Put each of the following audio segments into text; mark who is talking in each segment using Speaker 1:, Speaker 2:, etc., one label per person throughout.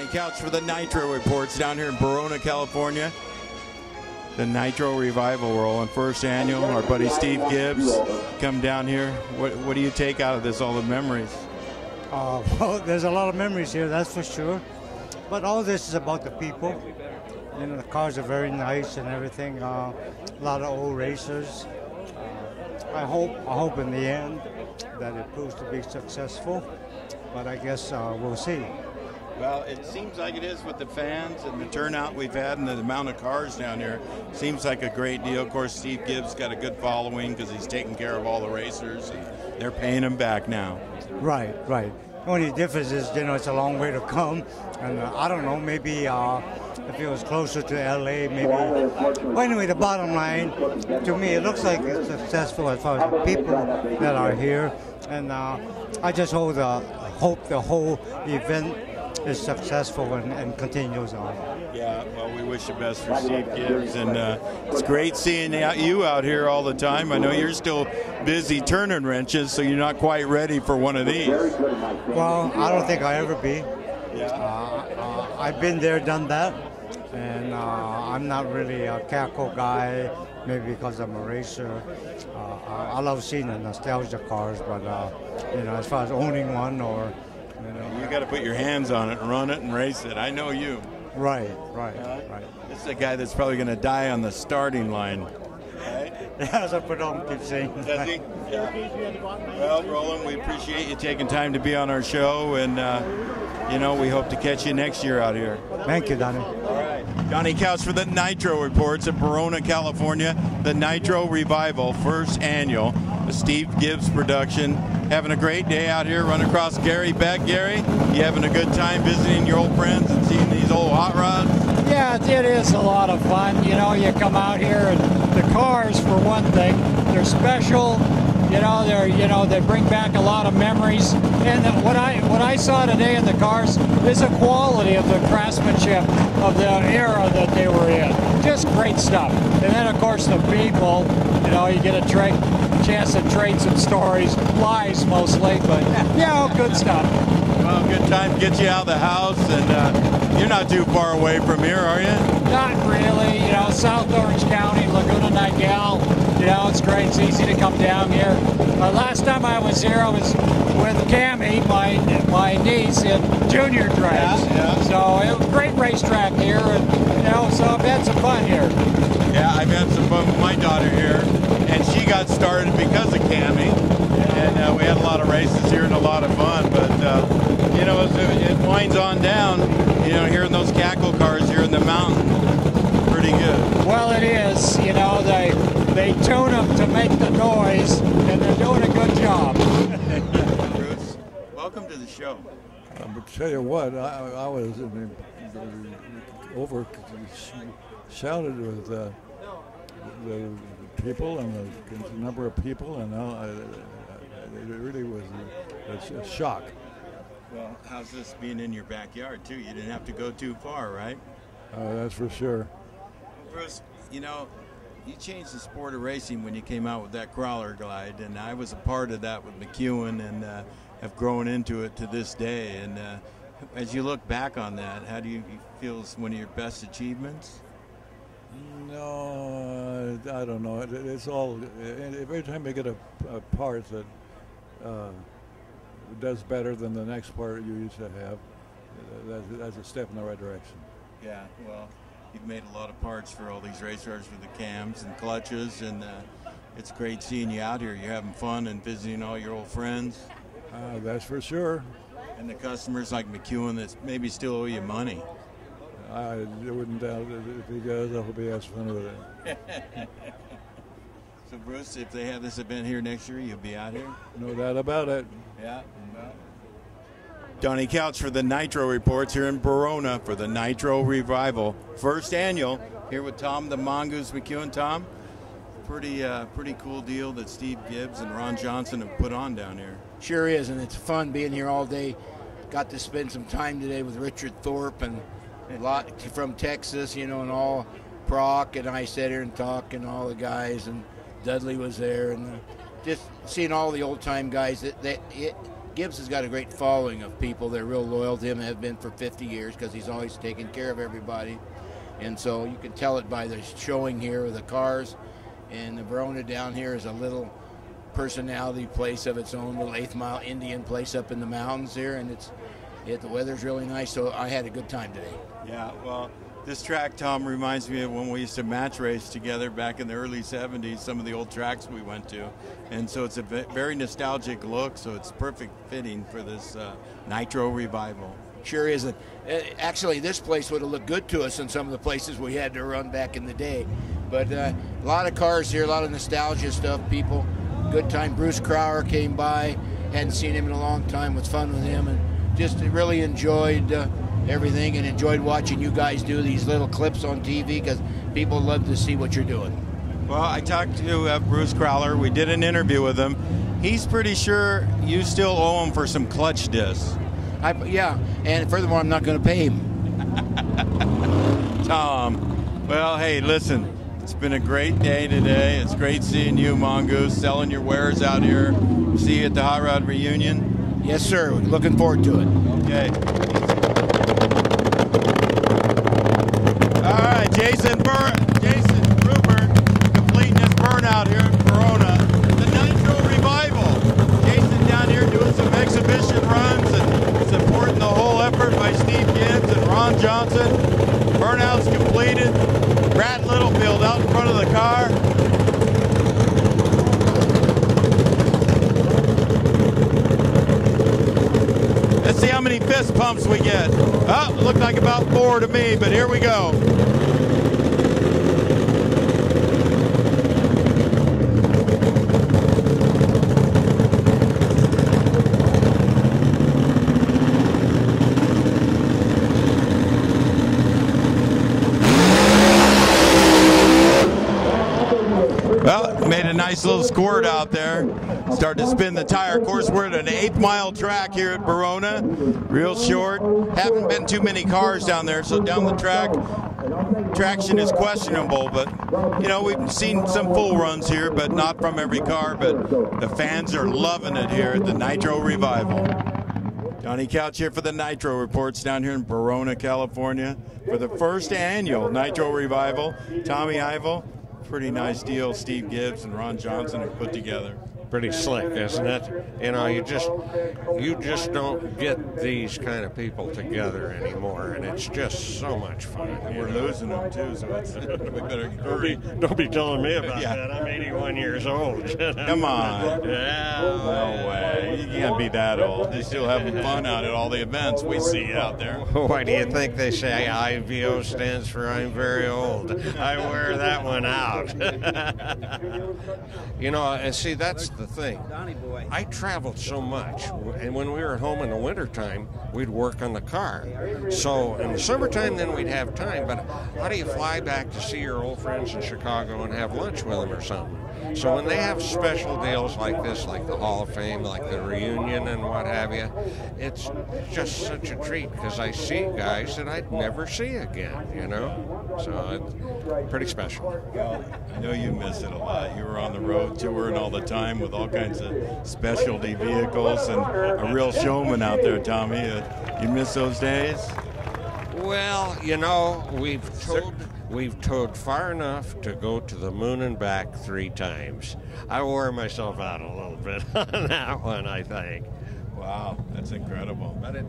Speaker 1: Donnie Couch for the Nitro Reports down here in Verona, California. The Nitro Revival rolling, first annual. Our buddy Steve Gibbs come down here. What do you take out of this, all the memories?
Speaker 2: Well, there's a lot of memories here, that's for sure. But all this is about the people. You know, the cars are very nice and everything. A lot of old racers. I hope in the end that it proves to be successful. But I guess we'll see.
Speaker 1: Well, it seems like it is with the fans and the turnout we've had and the amount of cars down here. Seems like a great deal. Of course, Steve Gibbs got a good following because he's taking care of all the racers, and they're paying him back now.
Speaker 2: Right, right. The only difference is, you know, it's a long way to come. And I don't know, maybe if it was closer to LA, maybe. Well, anyway, the bottom line, to me, it looks like it's successful as far as the people that are here. And I just hope the whole event is successful and continues on.
Speaker 1: Yeah, well, we wish the best for Steve Gibbs, and it's great seeing you out here all the time. I know you're still busy turning wrenches, so you're not quite ready for one of these.
Speaker 2: Well, I don't think I'll ever be.
Speaker 1: Yeah.
Speaker 2: I've been there, done that, and I'm not really a cackle guy, maybe because I'm a racer. I love seeing the nostalgia cars, but you know, as far as owning one or
Speaker 1: you got to put your hands on it and run it and race it. I know you.
Speaker 2: Right.
Speaker 1: This is a guy that's probably going to die on the starting line. Right?
Speaker 2: That's what Perdome keeps saying.
Speaker 1: Does he? Yeah. Well, Roland, we appreciate you taking time to be on our show, and you know, we hope to catch you next year out here.
Speaker 2: Thank you, Donnie.
Speaker 1: All right. Donnie Couch for the Nitro Reports in Verona, California. The Nitro Revival, first annual. The Steve Gibbs production. Having a great day out here, running across Gary Beck. Gary, you having a good time visiting your old friends and seeing these old hot rods?
Speaker 3: Yeah, it is a lot of fun. You know, you come out here and the cars, for one thing, they're special. They bring back a lot of memories. And what I saw today in the cars is a quality of the craftsmanship of the era that they were in. Just great stuff. And then, of course, the people. You know, you get a chance to trade some stories, lies mostly, but yeah, good stuff.
Speaker 1: Well, good time to get you out of the house, and you're not too far away from here, are you?
Speaker 3: Not really. You know, South Orange County, Laguna Niguel. You know, it's great. It's easy to come down here. Last time I was here, I was with Cammie, my niece, in junior drafts.
Speaker 1: Yeah.
Speaker 3: So it was a great racetrack here, and you know, so I've had some fun here.
Speaker 1: Yeah, I've had some fun with my daughter here, and she got started because of Cammie, and we had a lot of races here and a lot of fun. But you know, as it winds on down, you know, hearing those cackle cars here in the mountain, pretty good.
Speaker 3: Well, it is. You know, they tune them to make the noise, and they're doing a good job.
Speaker 1: Bruce, welcome to the show.
Speaker 4: I'm going to tell you what, I was shouted with the people and the number of people, and it really was a shock.
Speaker 1: Well, how's this being in your backyard, too? You didn't have to go too far, right?
Speaker 4: That's for sure.
Speaker 1: Bruce, you know, you changed the sport of racing when you came out with that crawler glide, and I was a part of that with McEwen, and have grown into it to this day. And as you look back on that, how do you feel it's one of your best achievements?
Speaker 4: No, I don't know. It's all, every time you get a part that does better than the next part you used to have, that's a step in the right direction.
Speaker 1: Yeah, well, you've made a lot of parts for all these race cars with the cams and clutches, and it's great seeing you out here. You're having fun and visiting all your old friends.
Speaker 4: That's for sure.
Speaker 1: And the customers like McEwen that maybe still owe you money.
Speaker 4: I wouldn't doubt it. If he does, I'll be as fun with it.
Speaker 1: So, Bruce, if they have this event here next year, you'll be out here?
Speaker 4: No doubt about it.
Speaker 1: Yeah. Donnie Couch for the Nitro Reports here in Verona for the Nitro Revival. First annual here with Tom the Mongoose McEwen. Tom, pretty cool deal that Steve Gibbs and Ron Johnson have put on down here.
Speaker 5: Sure is, and it's fun being here all day. Got to spend some time today with Richard Thorpe and a lot from Texas, you know, and all. Proc and I sat here and talked, and all the guys, and Dudley was there, and just seeing all the old time guys. It Gibbs has got a great following of people. They're real loyal to him and have been for 50 years because he's always taken care of everybody. And so you can tell it by the showing here of the cars. And the Verona down here is a little personality place of its own, little 8th Mile Indian place up in the mountains here. And the weather's really nice, so I had a good time today.
Speaker 1: Yeah, well, this track, Tom, reminds me of when we used to match race together back in the early 70s, some of the old tracks we went to. And so it's a very nostalgic look, so it's perfect fitting for this Nitro Revival.
Speaker 5: Sure is. Actually, this place would have looked good to us in some of the places we had to run back in the day. But a lot of cars here, a lot of nostalgia stuff, people. Good time. Bruce Crowder came by. Hadn't seen him in a long time. Was fun with him. And just really enjoyed everything and enjoyed watching you guys do these little clips on TV because people love to see what you're doing.
Speaker 1: Well, I talked to Bruce Crowder. We did an interview with him. He's pretty sure you still owe him for some clutch discs.
Speaker 5: Yeah, and furthermore, I'm not going to pay him.
Speaker 1: Tom, well, hey, listen, it's been a great day today. It's great seeing you, Mongoose, selling your wares out here. See you at the Hot Rod Reunion.
Speaker 5: Yes, sir. Looking forward to it.
Speaker 1: Okay. All right, Jason Rupert completing his burnout here in Verona. The Nitro Revival. Jason down here doing some exhibition runs and supporting the whole effort by Steve Gibbs and Ron Johnson. Burnout's completed. Brad Littlefield out in front of the car. Let's see how many fist pumps we get. Oh, looked like about 4 to me, but here we go. Well, made a nice little squirt out there. Started to spin the tire. Of course, we're at an 8-mile track here at Verona. Real short. Haven't been too many cars down there, so down the track, traction is questionable. But, you know, we've seen some full runs here, but not from every car. But the fans are loving it here at the Nitro Revival. Donnie Couch here for the Nitro Reports down here in Verona, California for the first annual Nitro Revival. Tommy Ivo. Pretty nice deal Steve Gibbs and Ron Johnson have put together.
Speaker 6: Pretty slick, isn't it? You know, you just don't get these kind of people together anymore, and it's just so much fun.
Speaker 1: And we're losing them too, so it's, we better hurry.
Speaker 6: Don't be telling me about that. I'm 81 years old.
Speaker 1: Come on.
Speaker 6: Yeah.
Speaker 1: No way. You can't be that old. You're still having fun out at all the events we see out there.
Speaker 6: Why do you think they say IVO stands for I'm very old? I wear that one out. You know, and see, that's the thing. I traveled so much, and when we were home in the wintertime, we'd work on the car. So in the summertime, then we'd have time, but how do you fly back to see your old friends in Chicago and have lunch with them or something? So when they have special deals like this, like the Hall of Fame, like the reunion and what have you, it's just such a treat because I see guys that I'd never see again, you know? So it's pretty special.
Speaker 1: Well, I know you miss it a lot. You were on the road touring all the time with all kinds of specialty vehicles and a real showman out there, Tommy. You miss those days?
Speaker 6: Well, you know, we've towed far enough to go to the moon and back 3 times. I wore myself out a little bit on that one, I think.
Speaker 1: Wow, that's incredible.
Speaker 6: But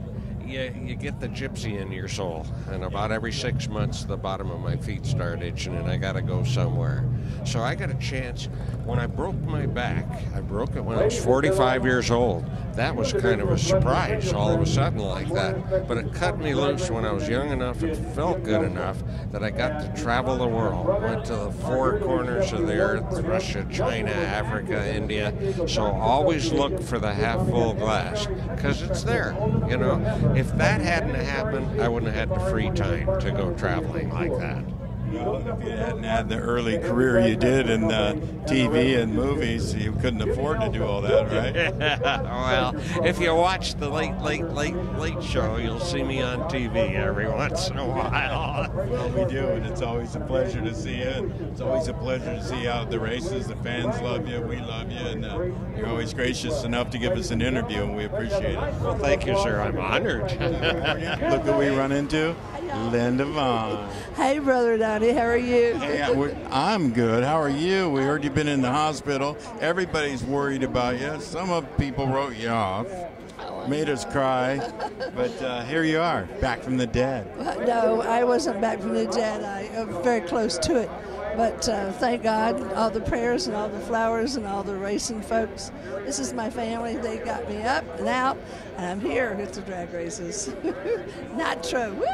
Speaker 6: you get the gypsy in your soul, and about every 6 months the bottom of my feet start itching and I gotta go somewhere. So I got a chance. When I broke my back, I broke it when I was 45 years old. That was kind of a surprise all of a sudden like that. But it cut me loose when I was young enough and felt good enough that I got to travel the world. Went to the 4 corners of the earth, Russia, China, Africa, India. So always look for the half full glass because it's there, you know. If that hadn't happened, I wouldn't have had the free time to go traveling like that.
Speaker 1: Well, if you hadn't had the early career you did in TV and movies, you couldn't afford to do all that, right?
Speaker 6: Well, if you watch the late show, you'll see me on TV every once in a while.
Speaker 1: Well, we do, and it's always a pleasure to see you. And it's always a pleasure to see you out at the races. The fans love you, we love you, and you're always gracious enough to give us an interview, and we appreciate it.
Speaker 6: Well, thank you, sir. I'm honored.
Speaker 1: Look who we run into. Linda Vaughn.
Speaker 7: Hey, Brother Donnie, how are you?
Speaker 1: Hey, I'm good. How are you? We heard you've been in the hospital. Everybody's worried about you. Some of people wrote you off, made us cry, but here you are, back from the dead.
Speaker 7: No, I wasn't back from the dead. I was very close to it. But thank God, all the prayers and all the flowers and all the racing folks. This is my family. They got me up and out, and I'm here at the drag races. Nitro, woo!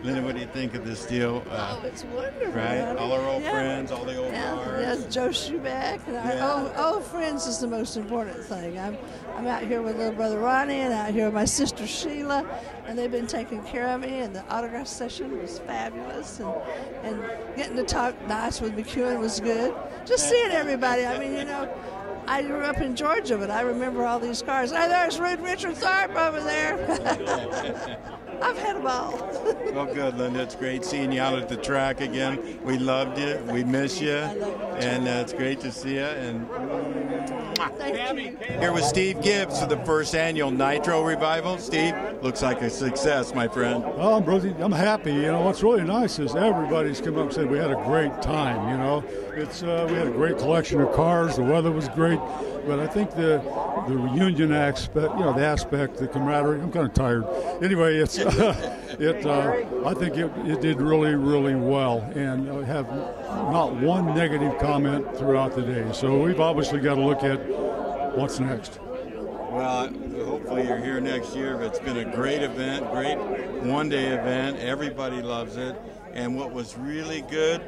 Speaker 1: Linda, what do you think of this deal?
Speaker 7: Oh, it's wonderful.
Speaker 1: Right?
Speaker 7: Honey.
Speaker 1: All our old friends, all the old cars.
Speaker 7: Yeah, Joe Schubeck. And our old friends is the most important thing. I'm out here with little brother Ronnie and out here with my sister Sheila, and they've been taking care of me, and the autograph session was fabulous, and getting to talk nice with McEwen was good. Just seeing everybody. I mean, you know, I grew up in Georgia, but I remember all these cars. Oh, there's Richard Tharp over there. I've had them all.
Speaker 1: Well, good, Linda. It's great seeing you out at the track again. We loved you. We miss you. And it's great to see you. And
Speaker 7: Thank you.
Speaker 1: here with Steve Gibbs for the first annual Nitro Revival. Steve, looks like a success, my friend.
Speaker 4: Oh, Rosie, I'm happy. You know, what's really nice is everybody's come up and said we had a great time, you know. It's we had a great collection of cars. The weather was great. But I think the reunion aspect, you know, the aspect, the camaraderie, I'm kind of tired. Anyway, it's I think it did really, really well, and I have not one negative comment throughout the day. So we've obviously got to look at what's next.
Speaker 1: Well, hopefully you're here next year. It's been a great event, great one-day event. Everybody loves it. And what was really good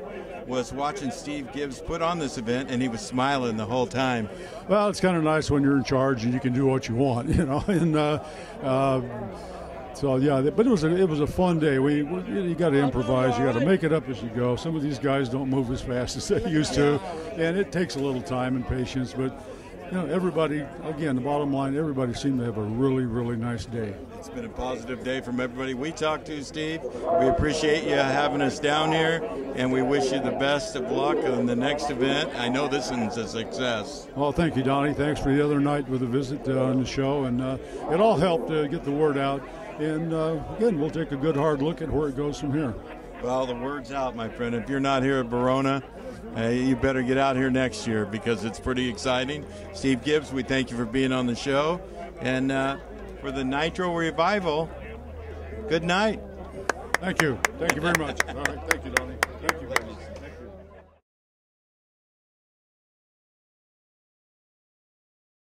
Speaker 1: was watching Steve Gibbs put on this event, and he was smiling the whole time.
Speaker 4: Well, it's kind of nice when you're in charge and you can do what you want, you know. And so yeah, but it was a fun day. You got to improvise. You got to make it up as you go. Some of these guys don't move as fast as they used to, and it takes a little time and patience. But you know, everybody, again, the bottom line, everybody seemed to have a really, really nice day.
Speaker 1: It's been a positive day from everybody we talked to, Steve. We appreciate you having us down here, and we wish you the best of luck on the next event. I know this one's a success.
Speaker 4: Well, thank you, Donnie. Thanks for the other night with the visit on the show, and it all helped get the word out. And again, we'll take a good hard look at where it goes from here.
Speaker 1: Well, the word's out, my friend. If you're not here at Verona, you better get out here next year because it's pretty exciting. Steve Gibbs, we thank you for being on the show. And for the Nitro Revival, good night.
Speaker 4: Thank you. Thank you very much. All right. Thank you, Donnie. Thank you very much. Thank you.